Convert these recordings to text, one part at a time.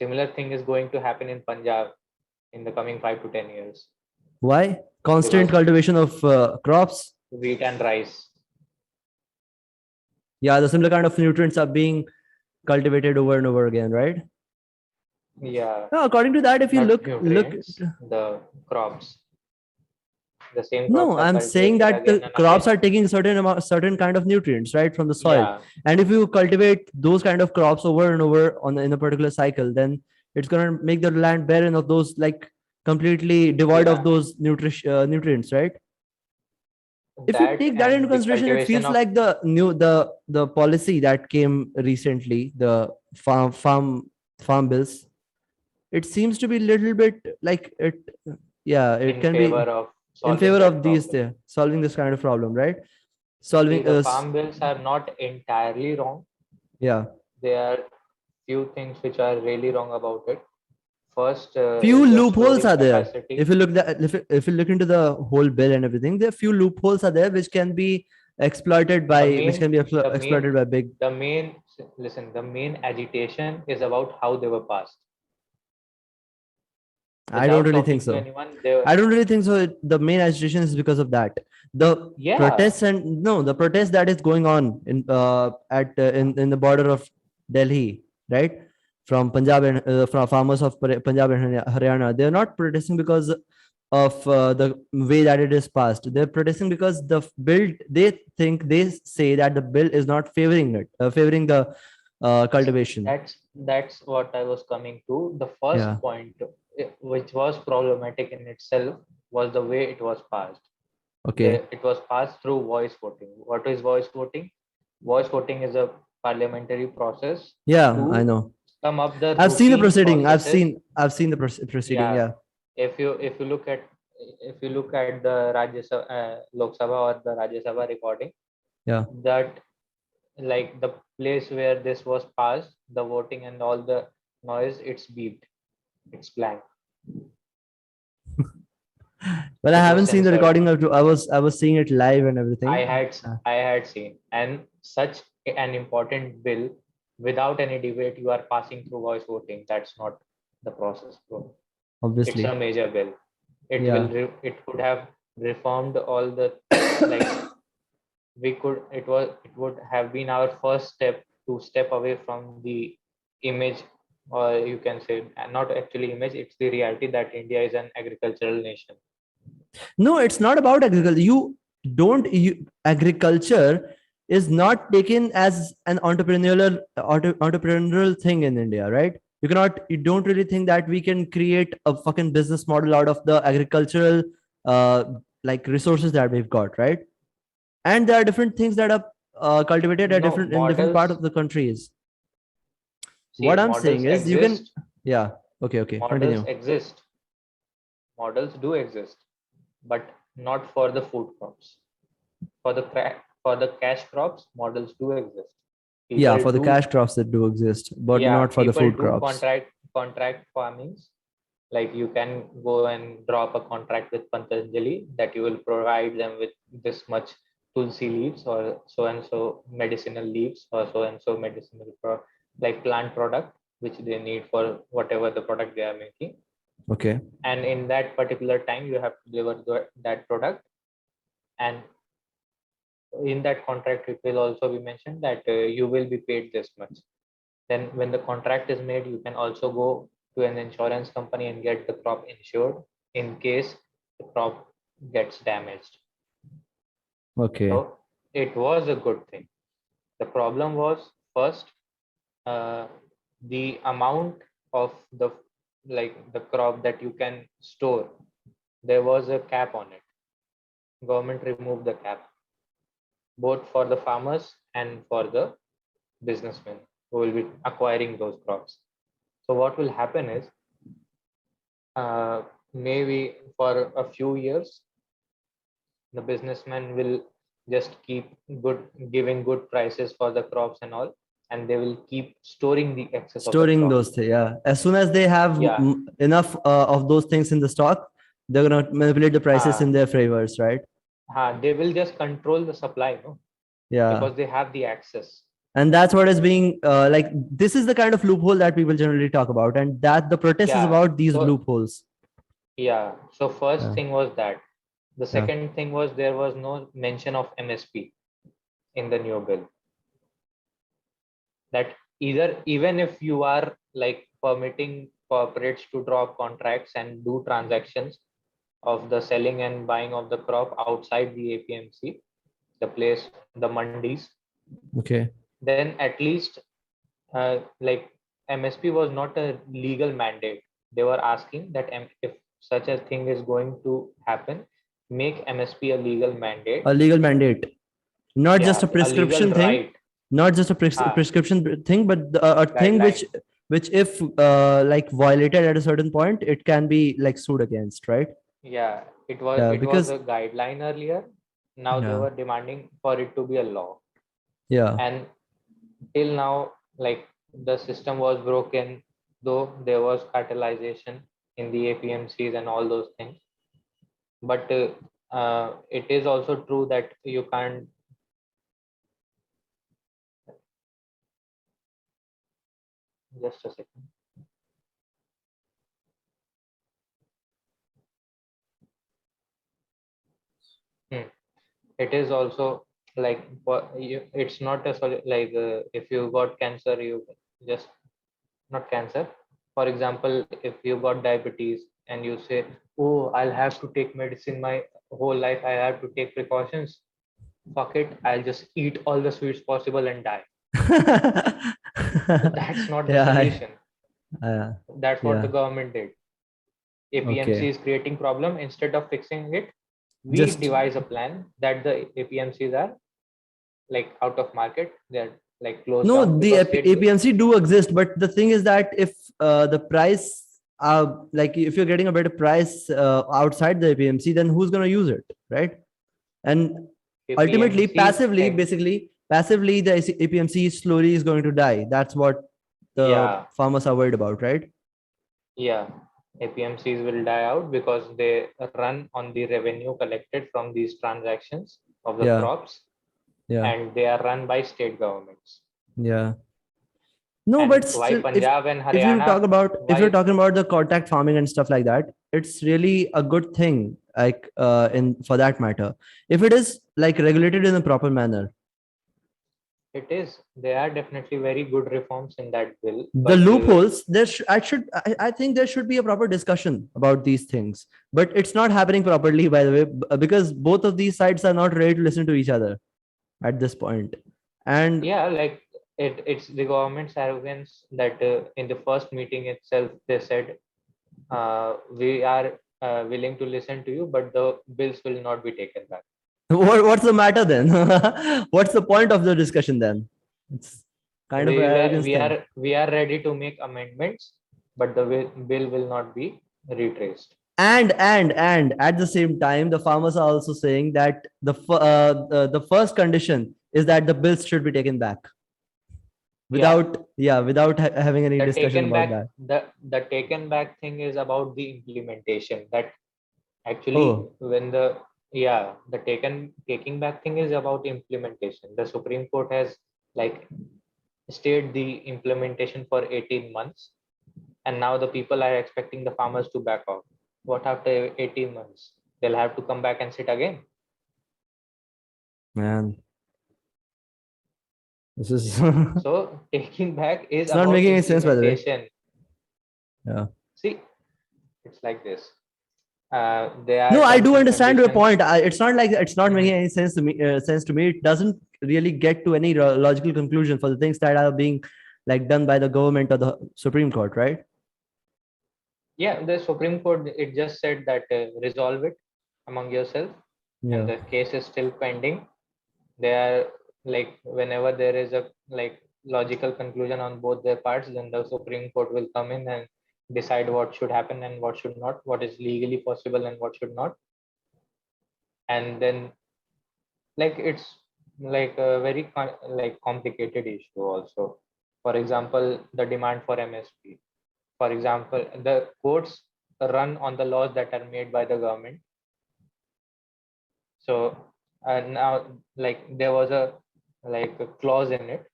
similar thing is going to happen in Punjab in the coming 5 to 10 years Why? Constant because cultivation of crops. wheat and rice. Yeah, the similar kind of nutrients are being cultivated over and over again, right? Yeah, Now, according to that, if you not look, nutrients, the crops. The same crops no, are I'm saying cultivated that again the and crops again. are taking certain kind of nutrients, right, from the soil. Yeah, And if you cultivate those kind of crops over and over in a particular cycle, then it's gonna make the land barren of those, like completely devoid of yeah. those nutrients, right? If you That take that into and the consideration, it cultivation feels of like the policy that came recently, the farm bills. It seems to be a little bit like it. Yeah, it in can favor be of in solving favor that of these problem. solving this kind of problem, right? See, Solving the farm bills are not entirely wrong. yeah, There are few things which are really wrong about it. First few is the loopholes storage are there. capacity. If you look that if you look into the whole bill and everything, there are few loopholes are there which can be The which can main, be the exploited main, by big. the main. Listen, the main agitation is about how they were passed. I don't Without really think talking to so. anyone, they were, I don't really think so. The main agitation is because of that. The yeah. protests and no, the protest that is going on in the border of Delhi, right? From Punjab and from farmers of Punjab and Haryana, they're not protesting because of the way that it is passed. They're protesting because the bill. They say that the bill is not favoring the cultivation. That's what I was coming to. The first Yeah. point, which was problematic in itself, was the way it was passed. Okay. It was passed through voice voting. What is voice voting? Voice voting is a parliamentary process Yeah, I to know. sum up the I've seen the routine proceeding. processes. I've seen the proceeding. Yeah, Yeah. if you look at the Rajya Sabha, Lok Sabha or the Rajya Sabha recording, Yeah. that like the place where this was passed, the voting and all the noise, it's beeped, it's blank, Well, I it was haven't seen the censored. recording of. I was seeing it live and I everything. had I had seen, and such an important bill, without any debate, you are passing through voice voting. That's not the process, bro. It's a Obviously. major bill. Yeah. It could have reformed all the, like, it would have been our first step to step away from the image, or you can say not actually image, it's the reality that India is an agricultural nation. No, it's not about agriculture. Agriculture is not taken as an entrepreneurial thing in India, right? You don't really think that we can create a fucking business model out of the agricultural uh like resources that we've got, right? And there are different things that are cultivated at No different in different part models. of the countries. See, What I'm models saying is you can, exist. yeah, okay, Models continue. exist. Models do exist, but not for the food crops. For the cash crops, models do exist. Yeah, People for the do, cash crops that do exist, but yeah, not for the people food do crops. contract farmings. Like you can go and draw up a contract with Patanjali that you will provide them with this much tulsi leaves or so and so medicinal leaves or so and so medicinal like plant product which they need for whatever the product they are making. Okay. And in that particular time, you have to deliver that product. And in that contract, it will also be mentioned that you will be paid this much. Then when the contract is made, you can also go to an insurance company and get the crop insured in case the crop gets damaged. Okay. So it was a good thing. The problem was first, uh, the amount of the crop that you can store. There was a cap on it. Government removed the cap both for the farmers and for the businessmen who will be acquiring those crops. So what will happen is, maybe for a few years, the businessmen will just keep good giving good prices for the crops and all, and they will keep storing the excess of the Storing crop. those things, yeah. As soon as they have Yeah, enough of those things in the stock, they're gonna manipulate the prices uh, in their favors, right? they will just control the supply, no, Yeah. because they have the access. And that's what is being like, this is the kind of loophole that people generally talk about, and that the protest is Yeah. about these So loopholes. yeah. So first Yeah, thing was that. The yeah, second thing was there was no mention of MSP in the new bill. That either even if you are like permitting corporates to drop contracts and do transactions of the selling and buying of the crop outside the APMC, the place, the mandis, okay. then at least like MSP was not a legal mandate. They were asking that if such a thing is going to happen, make MSP a legal mandate. A legal mandate, not just Yeah, a a legal prescription thing, right. not just a Ah, prescription thing, but a thing guideline. which if like violated at a certain point, it can be like sued against, right? Yeah, Yeah, it was because a guideline earlier. Now they yeah, were demanding for it to be a law. yeah. And till now, like the system was broken, though there was cartelization in the APMCs and all those things. But it is also true that you can't. Just a second. Hmm. It is also like it's not a like if you got cancer, you just not cancer. For example, if you got diabetes and you say, "Oh, I'll have to take medicine my whole life. I have to take precautions. Fuck it, I'll just eat all the sweets possible and die." So that's not the Yeah, solution. uh, That's what the yeah, government did. APMC okay. is creating problem. Instead of fixing it, we Just devise a plan that the APMCs are like out of market. They're like closed no, down the because state. APMC do exist, but the thing is that if the price, like if you're getting a better price outside the APMC, then who's going to use it, right? And ultimately, APMCs, passively, the APMC slowly is going to die. That's what the yeah, farmers are worried about, right? yeah. APMCs will die out because they run on the revenue collected from these transactions of the Yeah, crops, yeah, and they are run by state governments. yeah. No, And but why still, Punjab and if you talk Haryana? about, if you're Why? talking about the contact farming and stuff like that, it's really a good thing. Like in for that matter, if it is like regulated in a proper manner, It is. There are definitely very good reforms in that bill, the but loopholes there I think there should be a proper discussion about these things, but it's not happening properly, by the way, because both of these sides are not ready to listen to each other at this point. And yeah, like it's the government's arrogance that in the first meeting itself they said we are willing to listen to you, but the bills will not be taken back. what's the matter then? What's the point of the discussion then? It's kind of an arrogance thing. We are ready to make amendments, but the bill will not be retraced. And at the same time, the farmers are also saying that the first condition is that the bills should be taken back Yeah, without, yeah, without having any the discussion taken about back that. the taken back thing is about the implementation. That actually Oh, when the yeah the taking back thing is about implementation. The Supreme Court has like stayed the implementation for 18 months, and now the people are expecting the farmers to back off. What after 18 months? They'll have to come back and sit again. man, this is it's So taking back is not about making any sense, by the way. implementation. Yeah. See, it's like this. There No, are I terms do and understand your conditions. point. It's not like it's not making Mhm. any sense to me. It doesn't really get to any logical conclusion for the things that are being like done by the government or the Supreme Court, right? Yeah, the Supreme Court it just said that resolve it among yourself, and Yeah. the case is still pending. They are like whenever there is a like logical conclusion on both their parts, then the Supreme Court will come in and decide what should happen and what should not, what is legally possible and what should not. And then like it's like a very like complicated issue also. For example, the demand for MSP. For example, the courts run on the laws that are made by the government. So now like there was a like a clause in it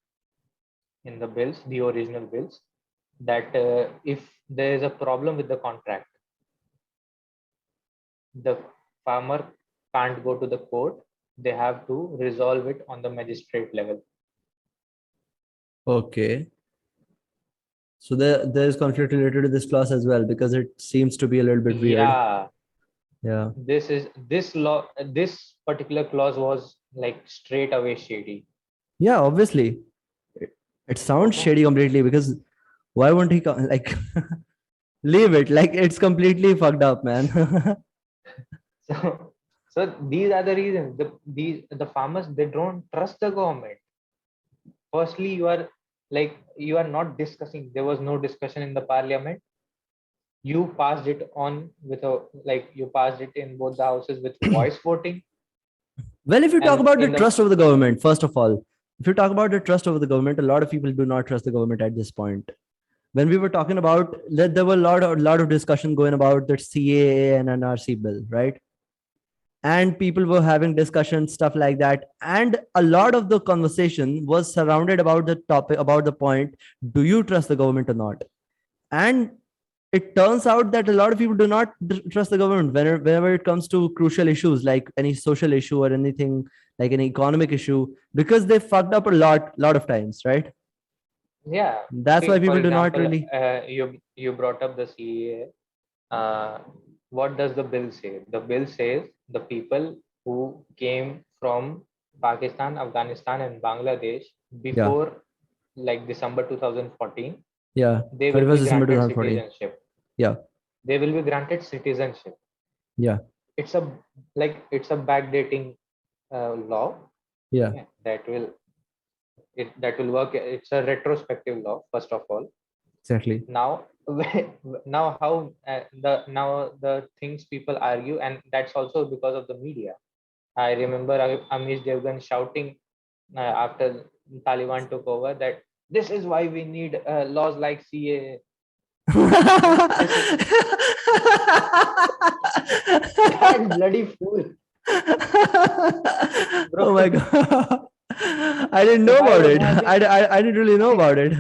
in the bills, the original bills, that if there is a problem with the contract, the farmer can't go to the court. They have to resolve it on the magistrate level. Okay. So there is conflict related to this clause as well, because it seems to be a little bit weird. Yeah, Yeah. this particular clause was like straight away shady. Yeah, obviously. It sounds Okay. shady completely, because why won't he like leave it? Like, it's completely fucked up, man. So, so these are the reasons. The farmers, they don't trust the government. Firstly, you are not discussing. There was no discussion in the parliament. You passed it on with a you passed it in both the houses with voice voting. Well, if you talk And about the in the trust of the government, first of all, if you talk about the trust over the government, a lot of people do not trust the government at this point. When we were talking about that, there were a lot of discussion going about the CAA and NRC bill, right? And people were having discussions, stuff like that, and a lot of the conversation was surrounded about the topic, about the point: do you trust the government or not? And it turns out that a lot of people do not trust the government whenever it comes to crucial issues like any social issue or anything like an economic issue, because they fucked up a lot of times, right? Yeah, That's why see, for people do not example, really. you brought up the CEA. What does the bill say? The bill says the people who came from Pakistan, Afghanistan, and Bangladesh Yeah, before December 2014, yeah. they will be 31st December granted 2014. citizenship. Yeah, They will be granted citizenship. yeah, It's a it's a backdating law. yeah. Okay, that will work. It's a retrospective law, first of all. Exactly. Now now how the things people argue, and that's also because of the media. I remember Amish Devgan shouting after Taliban took over that this is why we need laws like CA. Okay, this is that bloody fool, bro. Oh my god. I didn't know If I about would it. have been I didn't really know about it.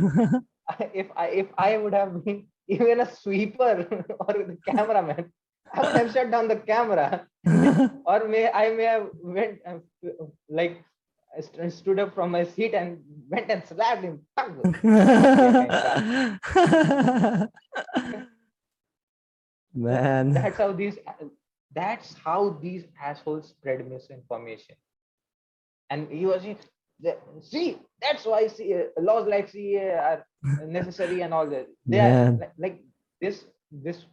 if I would have been even a sweeper or the cameraman, I would have shut down the camera, or may have went like stood up from my seat and went and slapped him. Mafia ka insan. Okay? So Man. that's how these assholes spread misinformation. And he was see, that's why laws like CA are necessary and all that. They are Man. like this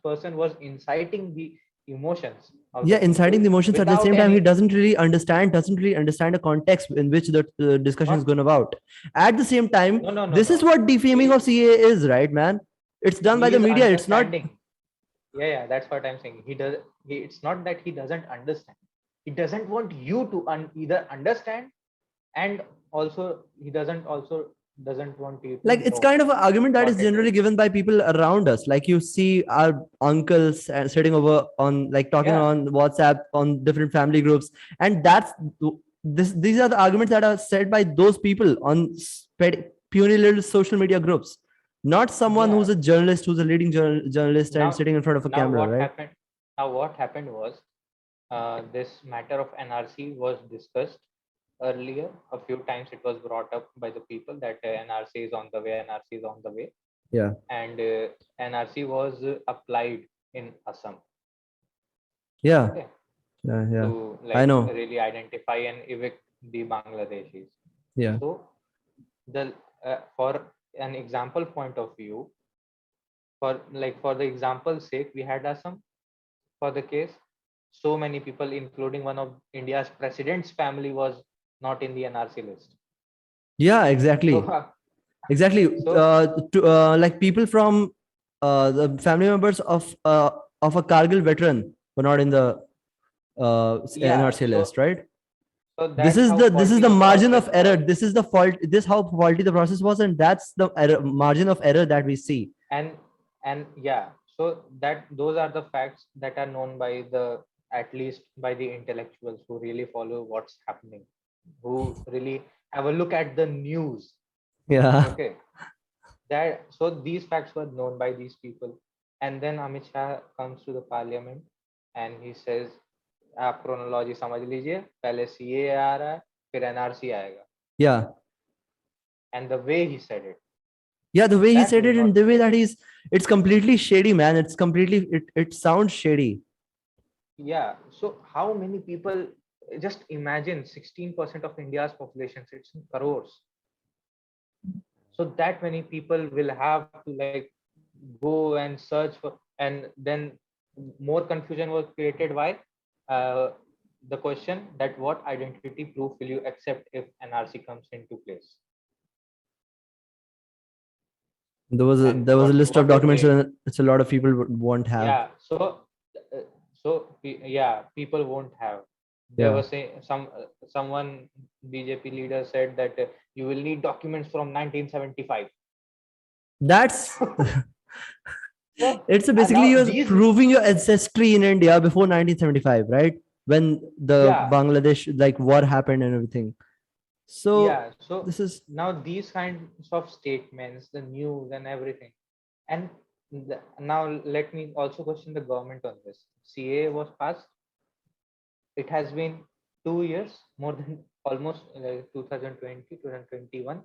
person was inciting the emotions of the Yeah, people inciting the emotions. At the without same time, he any. doesn't really understand the context in which the discussion is Not going about. At the same time, No, no, no, this is no. what defaming He of CA is, right, man? It's done by he the is media. It's not. understanding. Yeah, that's what I'm saying. It's not that he doesn't understand. He doesn't want you to either understand, and also he doesn't want you to Like, it's know kind of an argument that is what it is. generally given by people around us. Like, you see our uncles sitting over on, like, talking Yeah, on WhatsApp on different family groups, and these are the arguments that are said by those people on puny little social media groups, not someone yeah. who's a journalist, who's a leading journalist and Now, sitting in front of a now camera, what right? happened? Now what happened was this matter of NRC was discussed earlier. A few times it was brought up by the people that NRC is on the way. NRC is on the way, Yeah, and NRC was applied in Assam. yeah, Okay, yeah, yeah. to I know. really identify and evict the Bangladeshis. Yeah, So the for an example point of view, for the example's sake, we had Assam for the case. So many people, including one of India's president's family, was not in the NRC list. yeah, So, exactly. Exactly. so Like, people from the family members of a Kargil veteran were not in the yeah, NRC list, right? so This that's is how the faulty the margin process of error. was, This is the fault. This how faulty the process was, and that's the margin of error that we see. and yeah, so that those are the facts that are known by at least by the intellectuals who really follow what's happening, who really have a look at the news. Yeah. Okay, that so these facts were known by these people, and then Amit Shah comes to the parliament and he says, आप chronology समझ लीजिए, पहले CA आ रहा है, फिर NRC आएगा, Yeah. and the way he said it, Yeah, the way he that said was it and not the way fair. that it's completely shady, man. It's completely, it sounds shady. Yeah, so how many people? Just imagine 16% of India's population, it's in crores. So that many people will have to like go and search for, and then more confusion was created. Why? Uh, the question that what identity proof will you accept if NRC comes into place? And There was a list of what it documents changed? that it's a lot of people won't have. Yeah, yeah, people won't have. There Yeah. was someone BJP leader said that you will need documents from 1975. That's So it's basically now you're these, proving your ancestry in India before 1975, right? When the yeah, Bangladesh like war happened and everything. So yeah. So this is now these kinds of statements, the news and everything, and now let me also question the government on this. CA was passed. It has been 2 years, more than almost 2020, 2021,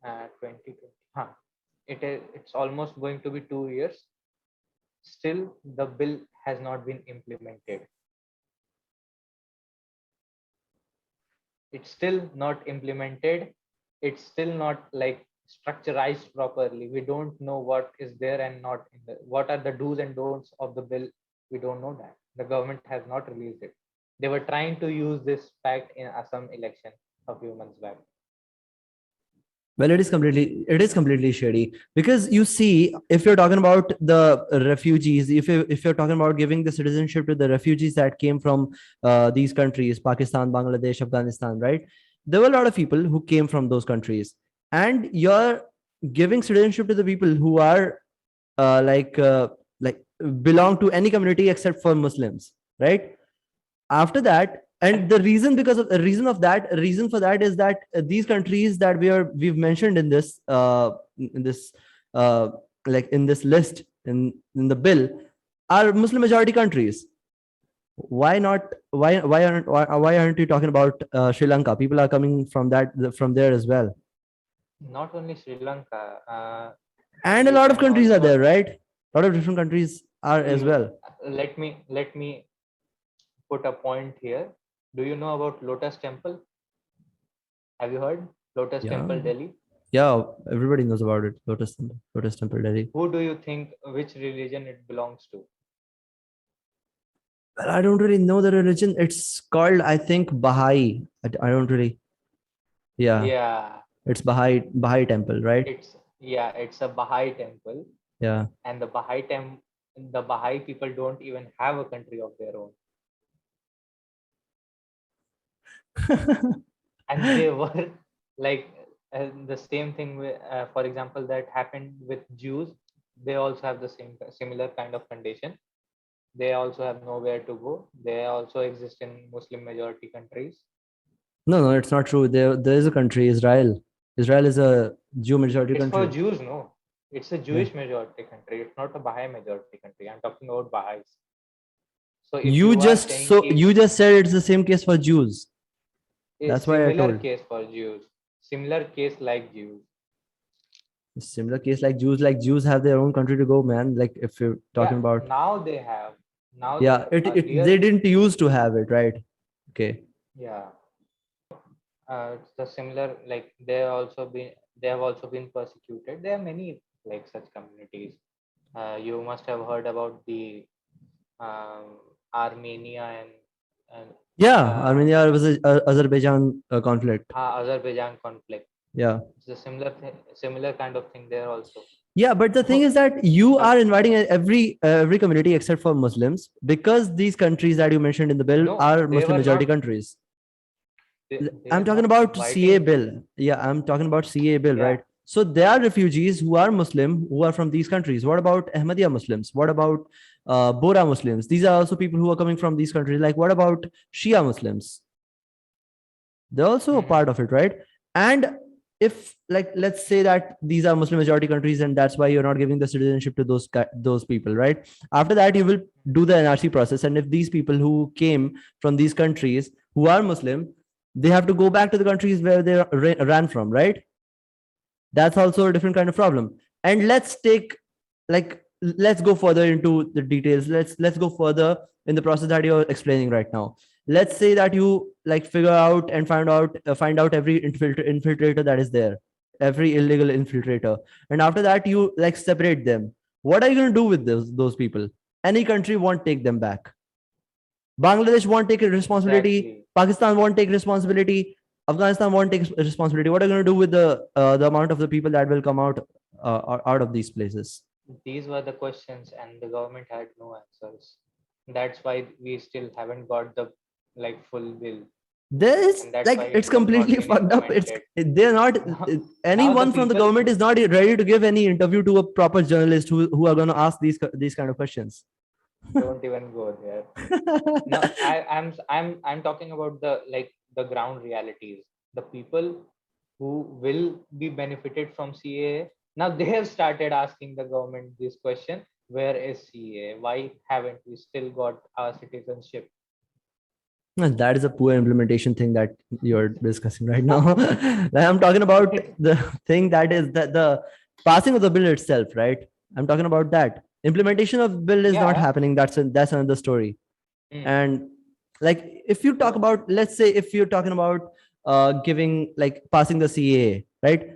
2020. Huh. It's almost going to be 2 years. Still, the bill has not been implemented. It's still not implemented. It's still not like structurized properly. We don't know what is there and not in the, what are the do's and don'ts of the bill. We don't know that. The government has not released it. They were trying to use this fact in Assam election a few months back. well, it is completely shady because you see, if you're talking about the refugees, if you're talking about giving the citizenship to the refugees that came from these countries, Pakistan, Bangladesh, Afghanistan, right? There were a lot of people who came from those countries, and you're giving citizenship to the people who are like belong to any community except for Muslims, right? After that, And and the reason, because of the reason for that is that these countries that we've mentioned in this uh, like in this list in the bill are Muslim majority countries. Why not? Why aren't you talking about Sri Lanka? People are coming from there as well, not only Sri Lanka, and a you lot of can countries are also there, right? A lot of different countries are as you well. let me put a point here. Do you know about Lotus Temple? Have you heard Lotus Yeah, Temple, Delhi? yeah, everybody knows about it. Lotus Temple, Delhi. Who do you think which religion it belongs to? Well, I don't really know the religion. It's called, I think, Baha'i. I don't really. Yeah, Yeah, it's Baha'i temple, right? it's a Baha'i temple, Yeah. and the Baha'i people don't even have a country of their own, and they were like the same thing with, for example, that happened with Jews. They also have the same similar kind of condition. They also have nowhere to go. They also exist in Muslim majority countries. No, no, it's not true. There is a country, Israel. Israel is a Jew majority It's for country. Jews, no. It's a Yeah. Jewish majority country. It's not a Baha'i majority country. I'm talking about Baha'is. So if You you are just saying so you just said it's the same case for Jews. a That's why I similar told. case for Jews, similar case like Jews, Similar case like Jews have their own country to go, man. Like if you're talking yeah, about, now they have. Now they yeah, have. it they Earlier, didn't used to have it, right? Okay. yeah, it's the similar. Like they have also been persecuted. There are many like such communities. You must have heard about the Armenia and Yeah, uh, Armenia was a Azerbaijan conflict. Azerbaijan conflict. Yeah. It's a similar kind of thing there also. Yeah, but the thing So, is that you but are inviting every community except for Muslims, because these countries that you mentioned in the bill no, are they Muslim were majority not. countries. They I'm were talking not about CA inviting. bill. Yeah, I'm talking about CA bill, Yeah, right? So there are refugees who are Muslim who are from these countries. What about Ahmadiyya Muslims? What about Bora Muslims? These are also people who are coming from these countries. Like, what about Shia Muslims? They're also a part hmm, of it, right? And if like let's say that these are Muslim majority countries and that's why you're not giving the citizenship to those people, right? After that you will do the NRC process, and if these people who came from these countries who are Muslim, they have to go back to the countries where they ran from, right? That's also a different kind of problem. And let's go further into the details. Let's go further in the process that you're explaining right now. Let's say that you like figure out and find out every infiltrator that is there, every illegal infiltrator, and after that you like separate them. What are you going to do with those people? Any country won't take them back. Bangladesh won't take responsibility. Exactly. Pakistan won't take responsibility. Afghanistan won't take responsibility. What are you going to do with the amount of the people that will come out of these places? These were the questions, and the government had no answers. That's why we still haven't got the like full bill, There is and that's like why it's it has not completely been fucked up. It's implemented. they're not Now, anyone from the people government is not ready to give any interview to a proper journalist who are going to ask these kind of questions. don't even go there. No, I'm talking about the ground realities. The people who will be benefited from CAA, now they have started asking the government this question: where is CAA? Why haven't we still got our citizenship? And that is a poor implementation thing that you're discussing right now. Like, I'm talking about the thing that is the passing of the bill itself, right? I'm talking about that. Implementation of bill is not Yeah. happening. That's another story. Hmm. And like if you talk about, let's say if you're talking about giving like passing the CAA, right?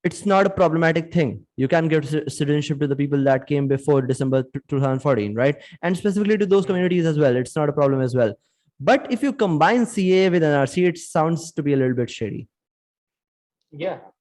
It's not a problematic thing. You can give citizenship to the people that came before December 2014, right? And specifically to those Hmm. communities as well. It's not a problem as well. But if you combine CA with NRC, it sounds to be a little bit shady. Yeah,